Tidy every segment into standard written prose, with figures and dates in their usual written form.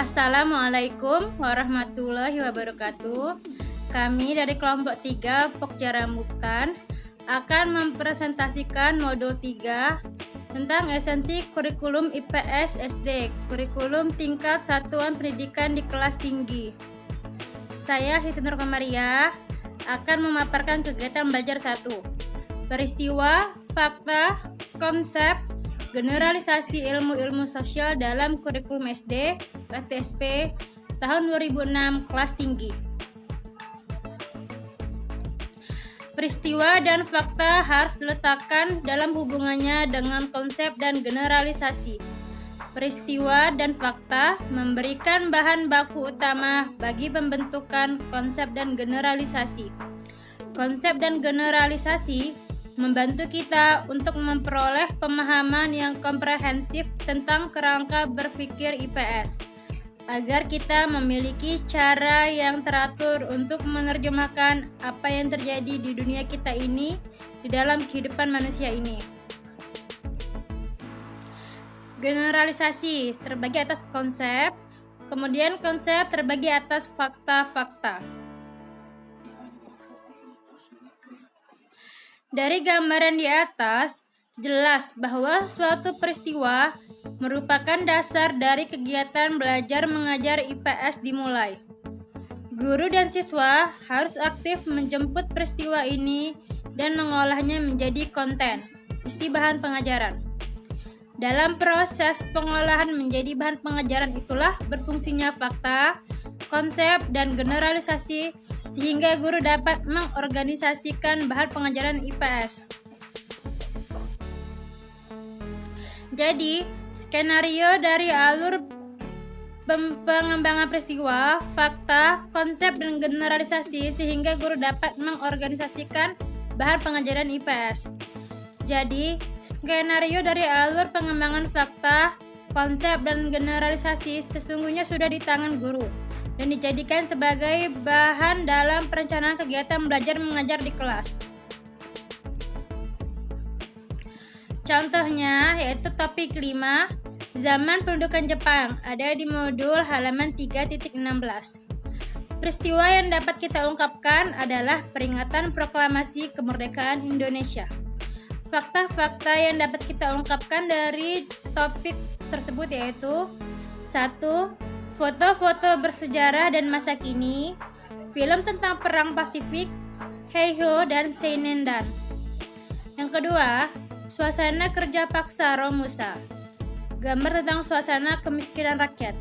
Assalamualaikum warahmatullahi wabarakatuh. Kami dari kelompok 3 Pokja Rambutan akan mempresentasikan modul 3 tentang esensi kurikulum IPS SD, kurikulum tingkat satuan pendidikan di kelas tinggi. Saya Siti Nur Kamaria akan memaparkan kegiatan belajar 1. Peristiwa, fakta, konsep, generalisasi ilmu-ilmu sosial dalam kurikulum SD (PTSP) tahun 2006 kelas tinggi. Peristiwa dan fakta harus diletakkan dalam hubungannya dengan konsep dan generalisasi. Peristiwa dan fakta memberikan bahan baku utama bagi pembentukan konsep dan generalisasi. Konsep dan generalisasi membantu kita untuk memperoleh pemahaman yang komprehensif tentang kerangka berpikir IPS, agar kita memiliki cara yang teratur untuk menerjemahkan apa yang terjadi di dunia kita ini di dalam kehidupan manusia ini. Generalisasi terbagi atas konsep, kemudian konsep terbagi atas fakta-fakta. Dari gambaran di atas, jelas bahwa suatu peristiwa merupakan dasar dari kegiatan belajar mengajar IPS dimulai. Guru dan siswa harus aktif menjemput peristiwa ini dan mengolahnya menjadi konten, isi bahan pengajaran. Dalam proses pengolahan menjadi bahan pengajaran itulah berfungsinya fakta, konsep, dan generalisasi sehingga guru dapat mengorganisasikan bahan pengajaran IPS. Jadi, skenario dari alur pengembangan peristiwa, fakta, konsep, dan generalisasi sehingga guru dapat mengorganisasikan bahan pengajaran IPS. Jadi, skenario dari alur pengembangan fakta, konsep, dan generalisasi sesungguhnya sudah di tangan guru dan dijadikan sebagai bahan dalam perencanaan kegiatan belajar mengajar di kelas. Contohnya yaitu topik 5, zaman pendudukan Jepang, ada di modul halaman 3.16. Peristiwa yang dapat kita ungkapkan adalah peringatan proklamasi kemerdekaan Indonesia. Fakta-fakta yang dapat kita ungkapkan dari topik tersebut yaitu 1. Foto-foto bersejarah dan masa kini, film tentang Perang Pasifik, Heiho dan Seinendan. Yang kedua, suasana kerja paksa Romusa, gambar tentang suasana kemiskinan rakyat.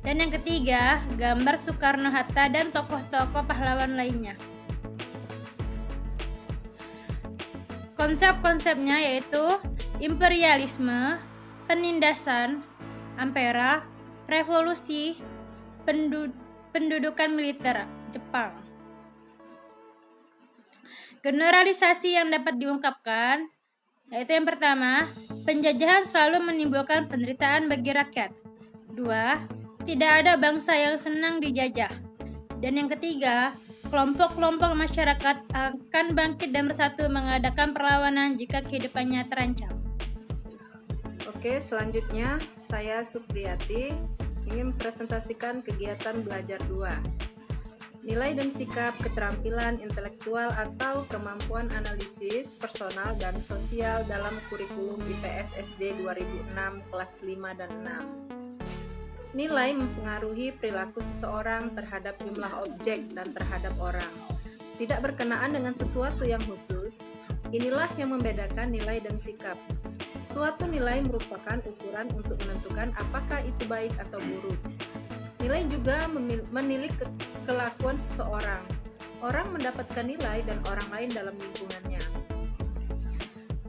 Dan yang ketiga, gambar Soekarno-Hatta dan tokoh-tokoh pahlawan lainnya. Konsep-konsepnya yaitu imperialisme, penindasan, ampera, revolusi, pendudukan militer Jepang. Generalisasi yang dapat diungkapkan yaitu yang pertama, penjajahan selalu menimbulkan penderitaan bagi rakyat. 2. Tidak ada bangsa yang senang dijajah. Dan yang ketiga, kelompok-kelompok masyarakat akan bangkit dan bersatu mengadakan perlawanan jika kehidupannya terancam. Oke, selanjutnya saya Supriyati ingin presentasikan kegiatan belajar 2. Nilai dan sikap keterampilan intelektual atau kemampuan analisis personal dan sosial dalam kurikulum IPS SD 2006 kelas 5 dan 6. Nilai mempengaruhi perilaku seseorang terhadap jumlah objek dan terhadap orang. Tidak berkenaan dengan sesuatu yang khusus, inilah yang membedakan nilai dan sikap. Suatu nilai merupakan ukuran untuk menentukan apakah itu baik atau buruk. Nilai juga menilik kelakuan seseorang. Orang mendapatkan nilai dan orang lain dalam lingkungannya.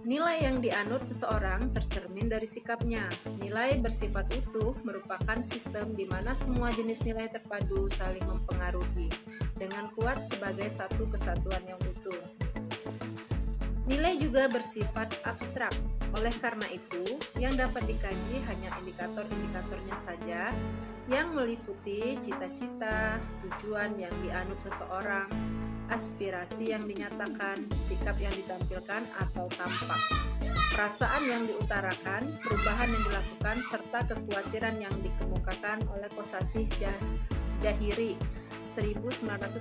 Nilai yang dianut seseorang tercermin dari sikapnya. Nilai bersifat utuh merupakan sistem di mana semua jenis nilai terpadu saling mempengaruhi dengan kuat sebagai satu kesatuan yang utuh. Nilai juga bersifat abstrak. Oleh karena itu, yang dapat dikaji hanya indikator-indikatornya saja yang meliputi cita-cita, tujuan yang dianut seseorang, aspirasi yang dinyatakan, sikap yang ditampilkan atau tampak, perasaan yang diutarakan, perubahan yang dilakukan, serta kekhawatiran yang dikemukakan oleh Kosasih Jahiri 1985.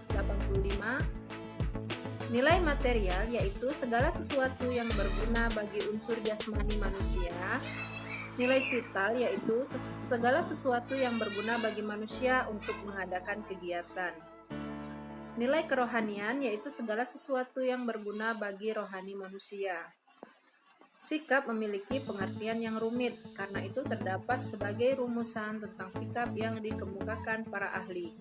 Nilai material yaitu segala sesuatu yang berguna bagi unsur jasmani manusia. Nilai vital yaitu segala sesuatu yang berguna bagi manusia untuk mengadakan kegiatan. Nilai kerohanian yaitu segala sesuatu yang berguna bagi rohani manusia. Sikap memiliki pengertian yang rumit, karena itu terdapat sebagai rumusan tentang sikap yang dikemukakan para ahli.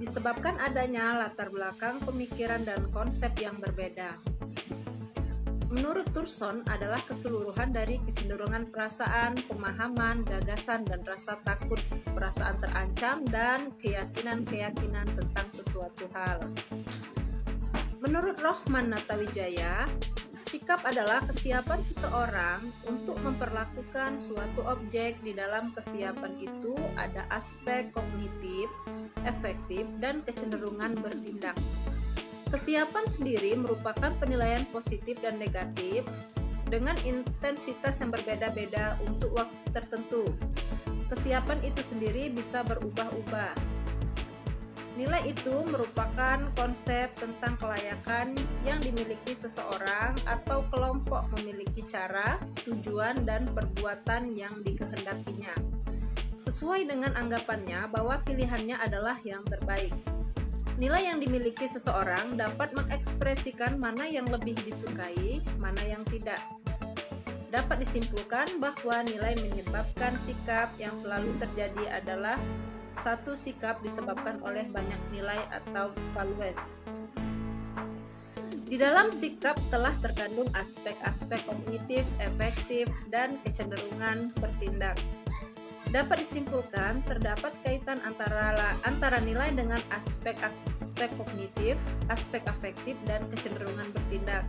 Disebabkan adanya latar belakang pemikiran dan konsep yang berbeda. Menurut Turson adalah keseluruhan dari kecenderungan perasaan, pemahaman, gagasan, dan rasa takut, perasaan terancam, dan keyakinan-keyakinan tentang sesuatu hal. Menurut Rohman Natawijaya, sikap adalah kesiapan seseorang untuk memperlakukan suatu objek. Di dalam kesiapan itu ada aspek kognitif, efektif, dan kecenderungan bertindak. Kesiapan sendiri merupakan penilaian positif dan negatif dengan intensitas yang berbeda-beda untuk waktu tertentu. Kesiapan itu sendiri bisa berubah-ubah. Nilai itu merupakan konsep tentang kelayakan yang dimiliki seseorang atau kelompok memiliki cara, tujuan, dan perbuatan yang dikehendakinya, sesuai dengan anggapannya bahwa pilihannya adalah yang terbaik. Nilai yang dimiliki seseorang dapat mengekspresikan mana yang lebih disukai, mana yang tidak. Dapat disimpulkan bahwa nilai menyebabkan sikap yang selalu terjadi adalah satu sikap disebabkan oleh banyak nilai atau values. Di dalam sikap telah terkandung aspek-aspek kognitif, efektif, dan kecenderungan bertindak. Dapat disimpulkan terdapat kaitan antara nilai dengan aspek-aspek kognitif, aspek afektif, dan kecenderungan bertindak.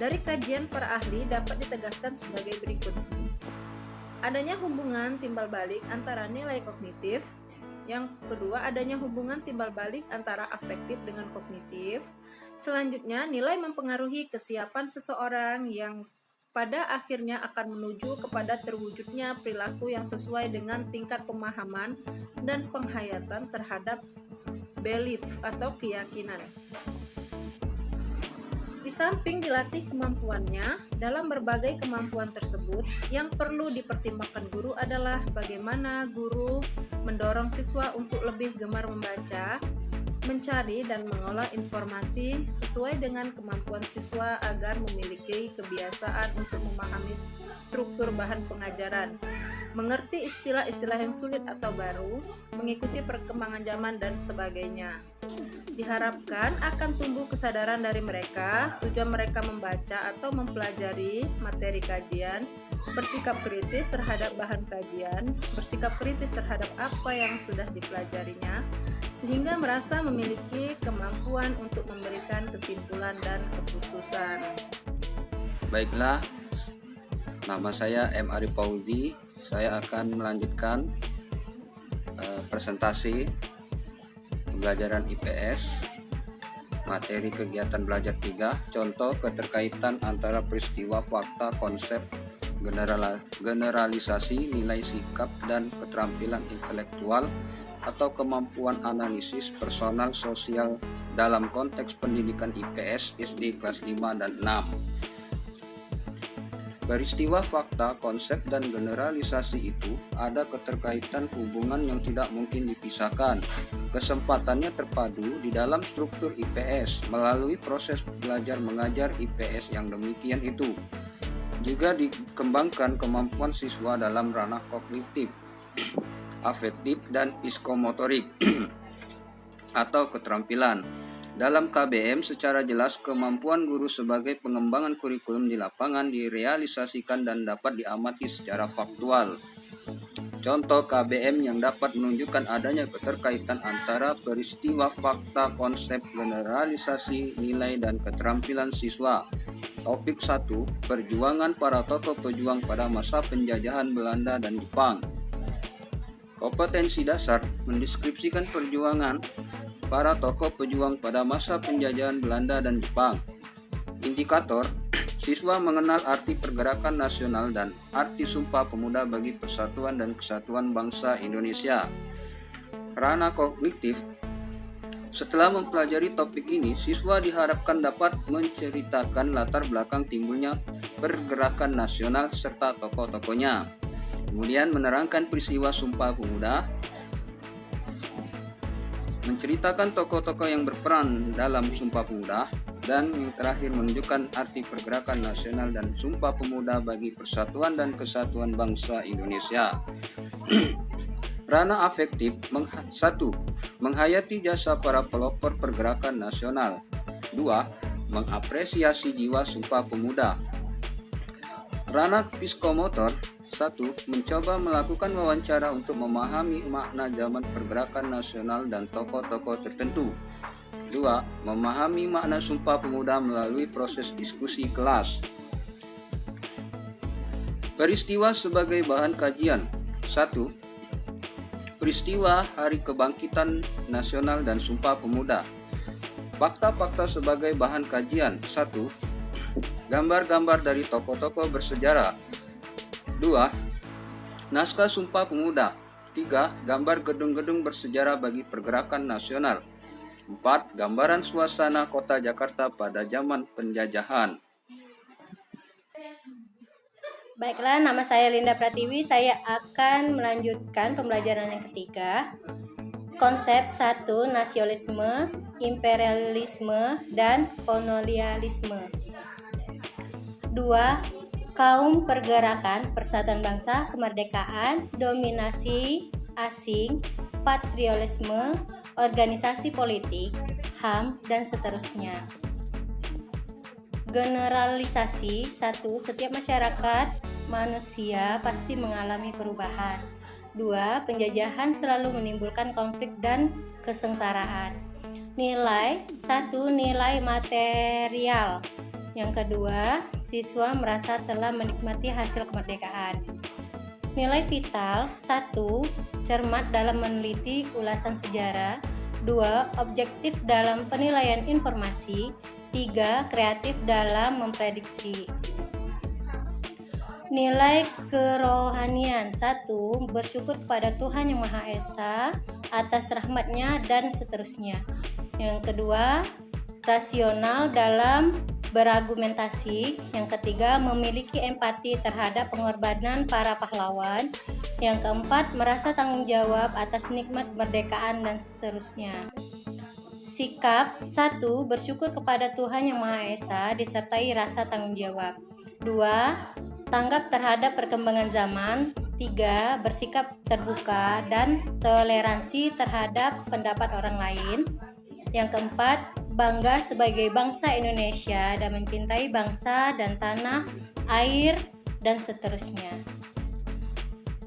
Dari kajian para ahli dapat ditegaskan sebagai berikut. Adanya hubungan timbal balik antara nilai kognitif. Yang kedua, adanya hubungan timbal balik antara afektif dengan kognitif. Selanjutnya, nilai mempengaruhi kesiapan seseorang yang pada akhirnya akan menuju kepada terwujudnya perilaku yang sesuai dengan tingkat pemahaman dan penghayatan terhadap belief atau keyakinan. Di samping dilatih kemampuannya, dalam berbagai kemampuan tersebut, yang perlu dipertimbangkan guru adalah bagaimana guru mendorong siswa untuk lebih gemar membaca, mencari dan mengolah informasi sesuai dengan kemampuan siswa agar memiliki kebiasaan untuk memahami struktur bahan pengajaran, mengerti istilah-istilah yang sulit atau baru, mengikuti perkembangan zaman, dan sebagainya. Diharapkan akan tumbuh kesadaran dari mereka, tujuan mereka membaca atau mempelajari materi kajian, bersikap kritis terhadap bahan kajian, bersikap kritis terhadap apa yang sudah dipelajarinya, sehingga merasa memiliki kemampuan untuk memberikan kesimpulan dan keputusan. Baiklah, nama saya M. Ari Fauzi. Saya akan melanjutkan presentasi pembelajaran IPS materi kegiatan belajar 3, contoh keterkaitan antara peristiwa, fakta, konsep, generalisasi, nilai sikap, dan keterampilan intelektual atau kemampuan analisis personal sosial dalam konteks pendidikan IPS SD kelas 5 dan 6. Peristiwa, fakta, konsep, dan generalisasi itu ada keterkaitan hubungan yang tidak mungkin dipisahkan. Kesempatannya terpadu di dalam struktur IPS melalui proses belajar mengajar IPS yang demikian itu. Juga dikembangkan kemampuan siswa dalam ranah kognitif, afektif, dan psikomotorik atau keterampilan. Dalam KBM secara jelas kemampuan guru sebagai pengembangan kurikulum di lapangan direalisasikan dan dapat diamati secara faktual. Contoh KBM yang dapat menunjukkan adanya keterkaitan antara peristiwa, fakta, konsep, generalisasi, nilai, dan keterampilan siswa. Topik 1. Perjuangan para tokoh pejuang pada masa penjajahan Belanda dan Jepang. Kompetensi dasar mendeskripsikan perjuangan para tokoh pejuang pada masa penjajahan Belanda dan Jepang. Indikator Siswa mengenal arti pergerakan nasional dan arti Sumpah Pemuda bagi persatuan dan kesatuan bangsa Indonesia. Ranah kognitif. Setelah mempelajari topik ini, siswa diharapkan dapat menceritakan latar belakang timbulnya pergerakan nasional serta tokoh-tokohnya. Kemudian menerangkan peristiwa Sumpah Pemuda, menceritakan tokoh-tokoh yang berperan dalam Sumpah Pemuda, dan yang terakhir menunjukkan arti pergerakan nasional dan Sumpah Pemuda bagi persatuan dan kesatuan bangsa Indonesia. Ranah afektif. 1. Menghayati jasa para pelopor pergerakan nasional. 2. Mengapresiasi jiwa Sumpah Pemuda. Ranah psikomotor. 1. Mencoba melakukan wawancara untuk memahami makna zaman pergerakan nasional dan tokoh-tokoh tertentu. 2. Memahami makna Sumpah Pemuda melalui proses diskusi kelas. Peristiwa sebagai bahan kajian. 1. Peristiwa Hari Kebangkitan Nasional dan Sumpah Pemuda. Fakta-fakta sebagai bahan kajian. 1. Gambar-gambar dari tokoh-tokoh bersejarah. 2. Naskah Sumpah Pemuda. 3. Gambar gedung-gedung bersejarah bagi pergerakan nasional. 4. Gambaran suasana kota Jakarta pada zaman penjajahan. Baiklah, nama saya Linda Pratiwi. Saya akan melanjutkan pembelajaran yang ketiga. Konsep 1. Nasionalisme, imperialisme, dan kolonialisme. 2. Kaum pergerakan, persatuan bangsa, kemerdekaan, dominasi asing, patriotisme, organisasi politik, HAM, dan seterusnya. Generalisasi. 1. Setiap masyarakat manusia pasti mengalami perubahan. 2. Penjajahan selalu menimbulkan konflik dan kesengsaraan. Nilai. 1. Nilai material. Yang kedua, siswa merasa telah menikmati hasil kemerdekaan. Nilai vital. 1. Cermat dalam meneliti ulasan sejarah. 2. Objektif dalam penilaian informasi. 3. Kreatif dalam memprediksi. Nilai kerohanian. 1. Bersyukur kepada Tuhan Yang Maha Esa atas rahmat-Nya dan seterusnya. Yang kedua, rasional dalam berargumentasi. Yang ketiga, memiliki empati terhadap pengorbanan para pahlawan. Yang keempat, merasa tanggung jawab atas nikmat kemerdekaan dan seterusnya. Sikap. 1. Bersyukur kepada Tuhan Yang Maha Esa disertai rasa tanggung jawab. 2. Tanggap terhadap perkembangan zaman. 3. Bersikap terbuka dan toleransi terhadap pendapat orang lain. Yang keempat, bangga sebagai bangsa Indonesia dan mencintai bangsa dan tanah, air, dan seterusnya.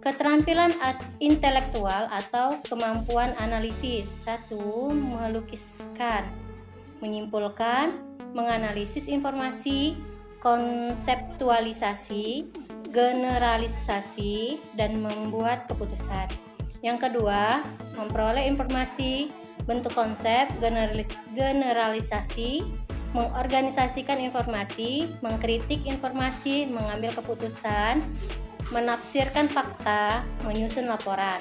Keterampilan intelektual atau kemampuan analisis. 1. Melukiskan, menyimpulkan, menganalisis informasi, konseptualisasi, generalisasi, dan membuat keputusan. Yang kedua, memperoleh informasi, bentuk konsep, generalisasi, mengorganisasikan informasi, mengkritik informasi, mengambil keputusan, menafsirkan fakta, menyusun laporan.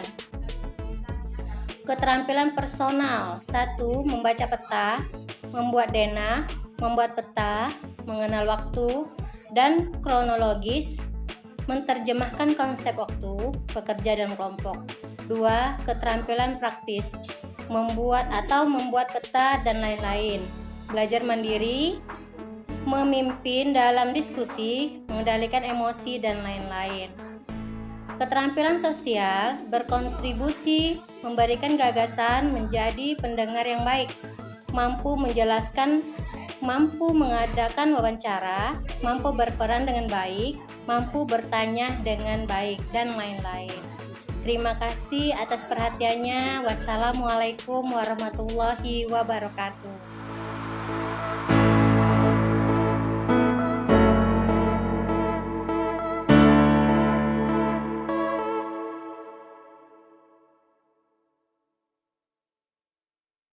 Keterampilan personal. 1. Membaca peta, membuat denah, membuat peta, mengenal waktu dan kronologis, menerjemahkan konsep waktu, bekerja dalam kelompok. 2. Keterampilan praktis, membuat peta dan lain-lain. Belajar mandiri, memimpin dalam diskusi, mengendalikan emosi dan lain-lain. Keterampilan sosial, berkontribusi, memberikan gagasan, menjadi pendengar yang baik, mampu menjelaskan, mampu mengadakan wawancara, mampu berperan dengan baik, mampu bertanya dengan baik, dan lain-lain. Terima kasih atas perhatiannya. Wassalamualaikum warahmatullahi wabarakatuh.